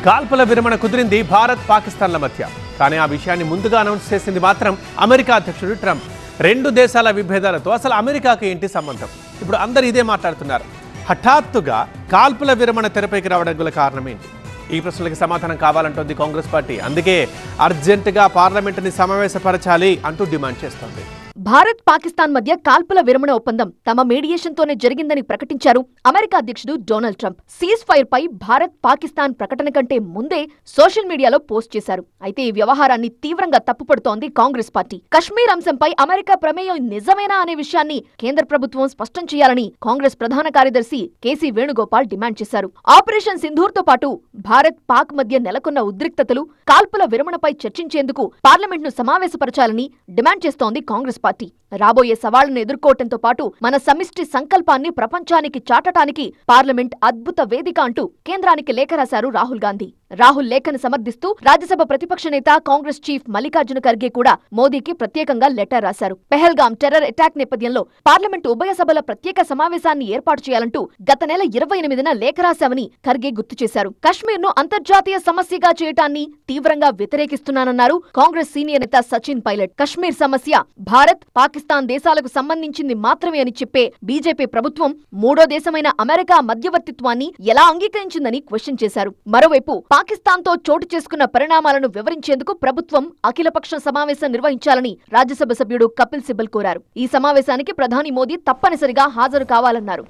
కాల్పుల విరమణ కుదిరింది భారత్ పాకిస్తాన్ల మధ్య. కానీ ఆ విషయాన్ని ముందుగా అనౌన్స్ చేసింది మాత్రం అమెరికా అధ్యక్షుడు ట్రంప్. రెండు దేశాల విభేదాలతో అసలు అమెరికాకి ఏంటి సంబంధం? ఇప్పుడు అందరూ ఇదే మాట్లాడుతున్నారు. హఠాత్తుగా కాల్పుల విరమణ తెరపైకి రావడం గల కారణం ఏంటి? ఈ ప్రశ్నలకు సమాధానం కావాలంటోంది కాంగ్రెస్ పార్టీ. అందుకే అర్జెంటుగా పార్లమెంటుని సమావేశపరచాలి అంటూ డిమాండ్ చేస్తోంది. భారత్ పాకిస్తాన్ మధ్య కాల్పుల విరమణ ఒప్పందం తమ మీడియేషన్ తోనే జరిగిందని ప్రకటించారు అమెరికా అధ్యక్షుడు డొనాల్డ్ ట్రంప్. సీజ్ ఫైర్ పై భారత్ పాకిస్తాన్ ప్రకటన కంటే ముందే సోషల్ మీడియాలో పోస్ట్ చేశారు. అయితే ఈ వ్యవహారాన్ని తీవ్రంగా తప్పుపడుతోంది కాంగ్రెస్ పార్టీ. కశ్మీర్ అంశంపై అమెరికా ప్రమేయం నిజమేనా అనే విషయాన్ని కేంద్ర ప్రభుత్వం స్పష్టం చేయాలని కాంగ్రెస్ ప్రధాన కార్యదర్శి కేసీ వేణుగోపాల్ డిమాండ్ చేశారు. ఆపరేషన్ సింధూర్ తో పాటు భారత్ పాక్ మధ్య నెలకొన్న ఉద్రిక్తతలు, కాల్పుల విరమణపై చర్చించేందుకు పార్లమెంట్ను సమావేశపరచాలని డిమాండ్ చేస్తోంది కాంగ్రెస్ పార్టీ. రాబోయే సవాళ్లను ఎదుర్కోవటంతో పాటు మన సమిష్టి సంకల్పాన్ని ప్రపంచానికి చాటటానికి పార్లమెంట్ అద్భుత వేదిక అంటూ కేంద్రానికి లేఖ రాశారు రాహుల్ గాంధీ. రాహుల్ లేఖను సమర్థిస్తూ రాజ్యసభ ప్రతిపక్ష నేత కాంగ్రెస్ చీఫ్ మల్లికార్జున ఖర్గే కూడా మోదీకి ప్రత్యేకంగా లెటర్ రాశారు. పెహల్గాం టెర్రర్ అటాక్ నేపథ్యంలో పార్లమెంటు ఉభయ సభల ప్రత్యేక సమావేశాన్ని ఏర్పాటు చేయాలంటూ గత నెల 28న లేఖ రాశామని ఖర్గే గుర్తు చేశారు. కశ్మీర్ను అంతర్జాతీయ సమస్యగా చేయటాన్ని తీవ్రంగా వ్యతిరేకిస్తున్నానన్నారు కాంగ్రెస్ సీనియర్ నేత సచిన్ పైలట్. కశ్మీర్ సమస్య భారత్, పాకిస్తాన్ దేశాలకు సంబంధించింది మాత్రమే అని చెప్పే బీజేపీ ప్రభుత్వం మూడో దేశమైన అమెరికా మధ్యవర్తిత్వాన్ని ఎలా అంగీకరించిందని క్వశ్చన్ చేశారు. మరోవైపు పాకిస్తాన్తో చోటు చేసుకున్న పరిణామాలను వివరించేందుకు ప్రభుత్వం అఖిలపక్ష సమావేశం నిర్వహించాలని రాజ్యసభ సభ్యుడు కపిల్ సిబల్ కోరారు. ఈ సమావేశానికి ప్రధాని మోదీ తప్పనిసరిగా హాజరు కావాలన్నారు.